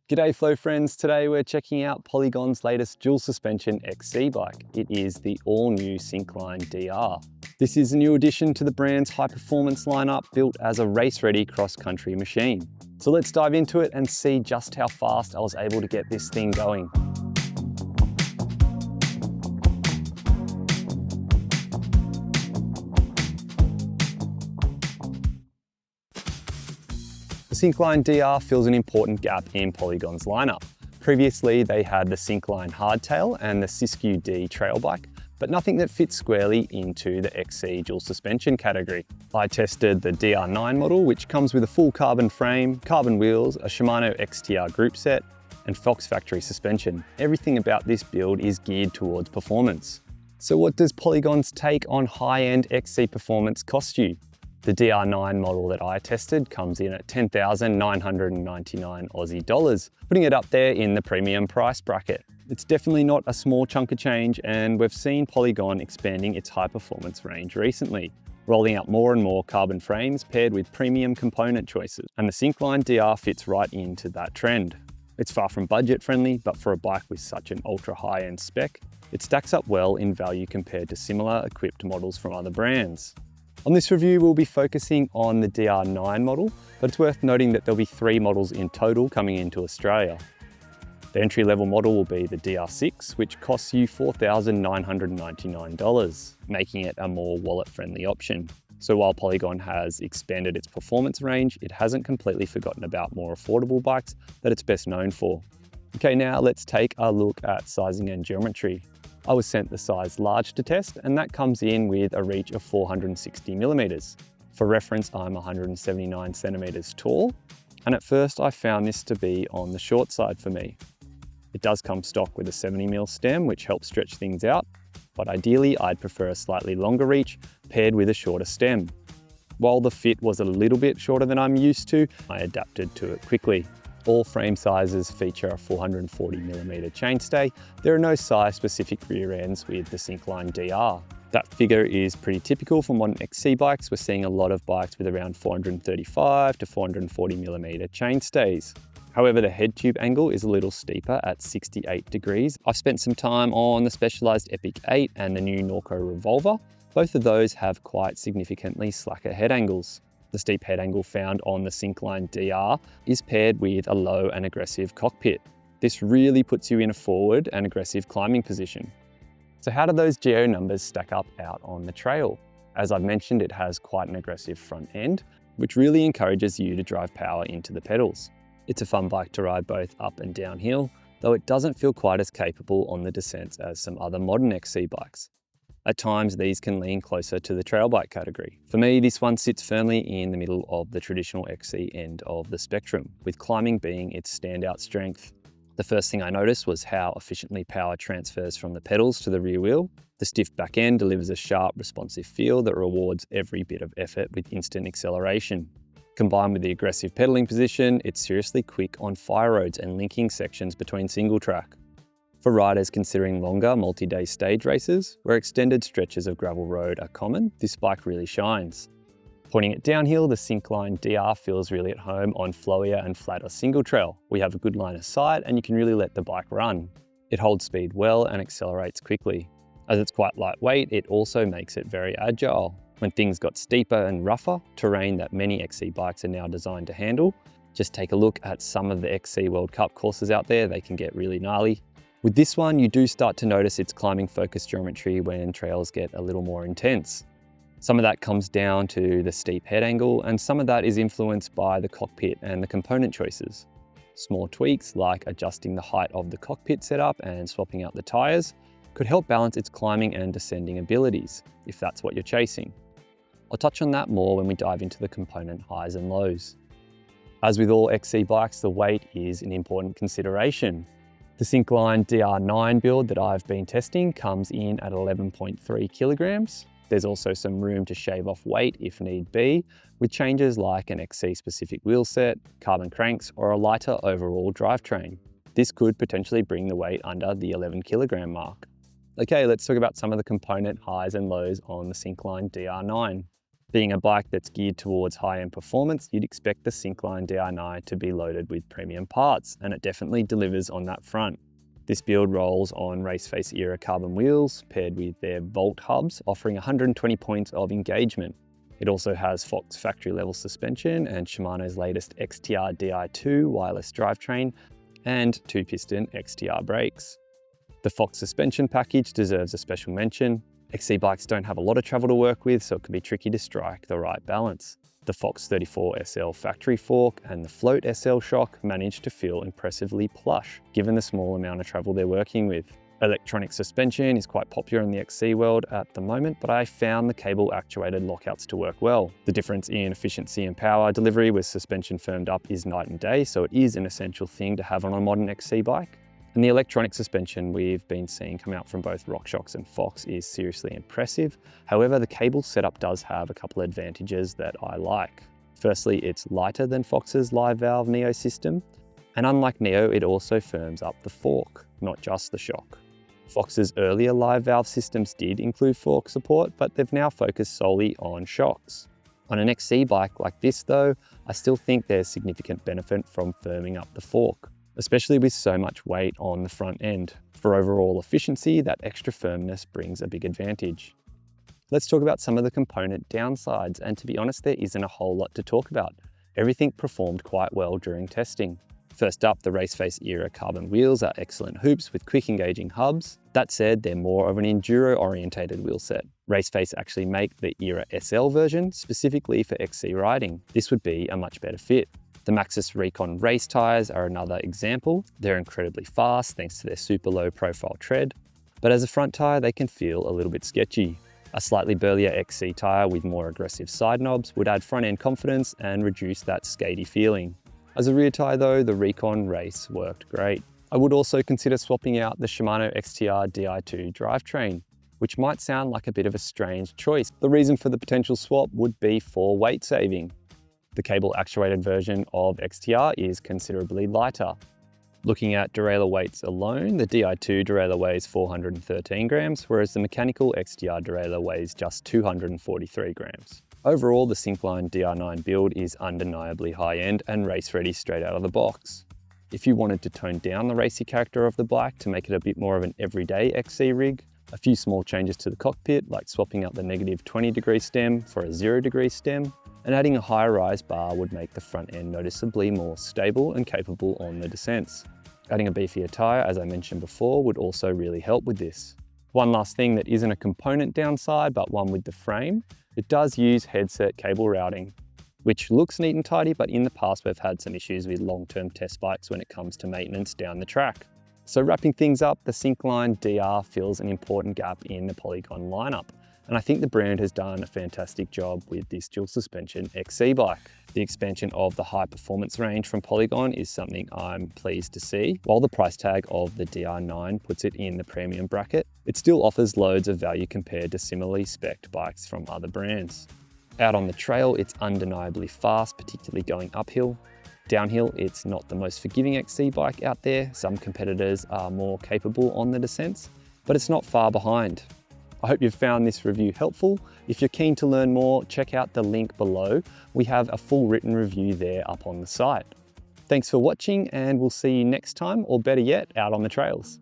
G'day Flow friends, today we're checking out Polygon's latest dual suspension XC bike. It is the all-new Syncline DR. This is a new addition to the brand's high-performance lineup built as a race-ready cross-country machine. So let's dive into it and see just how fast I was able to get this thing going. The Syncline DR fills an important gap in Polygon's lineup. Previously, they had the Syncline Hardtail and the Siskiyou D trail bike, but nothing that fits squarely into the XC dual suspension category. I tested the DR9 model, which comes with a full carbon frame, carbon wheels, a Shimano XTR group set, and Fox factory suspension. Everything about this build is geared towards performance. So what does Polygon's take on high-end XC performance cost you? The DR9 model that I tested comes in at 10,999 Aussie dollars, putting it up there in the premium price bracket. It's definitely not a small chunk of change, and we've seen Polygon expanding its high performance range recently, rolling out more and more carbon frames paired with premium component choices, and the Syncline DR fits right into that trend. It's far from budget friendly, but for a bike with such an ultra high-end spec, it stacks up well in value compared to similar equipped models from other brands. On this review, we'll be focusing on the DR9 model, but it's worth noting that there'll be 3 models in total coming into Australia. The entry-level model will be the DR6, which costs you $4,999, making it a more wallet-friendly option. So while Polygon has expanded its performance range, it hasn't completely forgotten about more affordable bikes that it's best known for. Okay, now let's take a look at sizing and geometry. I was sent the size large to test, and that comes in with a reach of 460 millimeters. For reference, I'm 179 centimeters tall, and at first I found this to be on the short side for me. It does come stock with a 70mm stem, which helps stretch things out, but ideally I'd prefer a slightly longer reach paired with a shorter stem. While the fit was a little bit shorter than I'm used to, I adapted to it quickly. All frame sizes feature a 440mm chainstay. There are no size-specific rear ends with the Syncline DR. That figure is pretty typical for modern XC bikes. We're seeing a lot of bikes with around 435 to 440mm chainstays. However, the head tube angle is a little steeper at 68 degrees. I've spent some time on the Specialized Epic 8 and the new Norco Revolver. Both of those have quite significantly slacker head angles. The steep head angle found on the Syncline DR is paired with a low and aggressive cockpit. This really puts you in a forward and aggressive climbing position. So how do those geo numbers stack up out on the trail? As I've mentioned, it has quite an aggressive front end, which really encourages you to drive power into the pedals. It's a fun bike to ride both up and downhill, though it doesn't feel quite as capable on the descents as some other modern XC bikes. At times, these can lean closer to the trail bike category. For me, this one sits firmly in the middle of the traditional XC end of the spectrum, with climbing being its standout strength. The first thing I noticed was how efficiently power transfers from the pedals to the rear wheel. The stiff back end delivers a sharp, responsive feel that rewards every bit of effort with instant acceleration. Combined with the aggressive pedaling position, it's seriously quick on fire roads and linking sections between single track. For riders considering longer multi-day stage races, where extended stretches of gravel road are common, this bike really shines. Pointing it downhill, the Syncline DR feels really at home on flowier and flatter single trail. We have a good line of sight and you can really let the bike run. It holds speed well and accelerates quickly. As it's quite lightweight, it also makes it very agile. When things got steeper and rougher, terrain that many XC bikes are now designed to handle, just take a look at some of the XC World Cup courses out there, they can get really gnarly. With this one, you do start to notice its climbing focused geometry when trails get a little more intense. Some of that comes down to the steep head angle, and some of that is influenced by the cockpit and the component choices. Small tweaks like adjusting the height of the cockpit setup and swapping out the tires could help balance its climbing and descending abilities, if that's what you're chasing. I'll touch on that more when we dive into the component highs and lows. As with all XC bikes, the weight is an important consideration. The Syncline DR9 build that I've been testing comes in at 11.3 kilograms. There's also some room to shave off weight if need be, with changes like an XC-specific wheel set, carbon cranks, or a lighter overall drivetrain. This could potentially bring the weight under the 11 kilogram mark. Okay, let's talk about some of the component highs and lows on the Syncline DR9. Being a bike that's geared towards high-end performance, you'd expect the Syncline DR9 to be loaded with premium parts, and it definitely delivers on that front. This build rolls on Raceface era carbon wheels, paired with their Volt hubs, offering 120 points of engagement. It also has Fox factory level suspension and Shimano's latest XTR Di2 wireless drivetrain and 2-piston XTR brakes. The Fox suspension package deserves a special mention. XC bikes don't have a lot of travel to work with, so it can be tricky to strike the right balance. The Fox 34 SL factory fork and the Float SL shock manage to feel impressively plush, given the small amount of travel they're working with. Electronic suspension is quite popular in the XC world at the moment, but I found the cable actuated lockouts to work well. The difference in efficiency and power delivery with suspension firmed up is night and day, so it is an essential thing to have on a modern XC bike. And the electronic suspension we've been seeing come out from both RockShox and Fox is seriously impressive. However, the cable setup does have a couple of advantages that I like. Firstly, it's lighter than Fox's Live Valve Neo system, and unlike Neo, it also firms up the fork, not just the shock. Fox's earlier Live Valve systems did include fork support, but they've now focused solely on shocks. On an XC bike like this though, I still think there's significant benefit from firming up the fork, especially with so much weight on the front end. For overall efficiency, that extra firmness brings a big advantage. Let's talk about some of the component downsides, and to be honest, there isn't a whole lot to talk about. Everything performed quite well during testing. First up, the Raceface era carbon wheels are excellent hoops with quick engaging hubs. That said, they're more of an enduro-orientated wheel set. Raceface actually make the era SL version specifically for XC riding. This would be a much better fit. The Maxxis Recon race tyres are another example. They're incredibly fast thanks to their super low profile tread, but as a front tyre they can feel a little bit sketchy. A slightly burlier XC tyre with more aggressive side knobs would add front end confidence and reduce that skatey feeling. As a rear tyre though, the Recon Race worked great. I would also consider swapping out the Shimano XTR Di2 drivetrain, which might sound like a bit of a strange choice. The reason for the potential swap would be for weight saving. The cable actuated version of XTR is considerably lighter. Looking at derailleur weights alone, the Di2 derailleur weighs 413 grams, whereas the mechanical XTR derailleur weighs just 243 grams. Overall, the Syncline DR9 build is undeniably high-end and race-ready straight out of the box. If you wanted to tone down the racy character of the bike to make it a bit more of an everyday XC rig, a few small changes to the cockpit, like swapping out the negative 20-degree stem for a 0-degree stem, and adding a higher rise bar would make the front end noticeably more stable and capable on the descents. Adding a beefier tyre, as I mentioned before, would also really help with this. One last thing that isn't a component downside, but one with the frame, it does use headset cable routing, which looks neat and tidy, but in the past we've had some issues with long-term test bikes when it comes to maintenance down the track. So wrapping things up, the Syncline DR fills an important gap in the Polygon lineup. And I think the brand has done a fantastic job with this dual suspension XC bike. The expansion of the high performance range from Polygon is something I'm pleased to see. While the price tag of the DR9 puts it in the premium bracket, it still offers loads of value compared to similarly spec'd bikes from other brands. Out on the trail, it's undeniably fast, particularly going uphill. Downhill, it's not the most forgiving XC bike out there. Some competitors are more capable on the descents, but it's not far behind. I hope you've found this review helpful. If you're keen to learn more, check out the link below. We have a full written review there up on the site. Thanks for watching, and we'll see you next time, or better yet, out on the trails.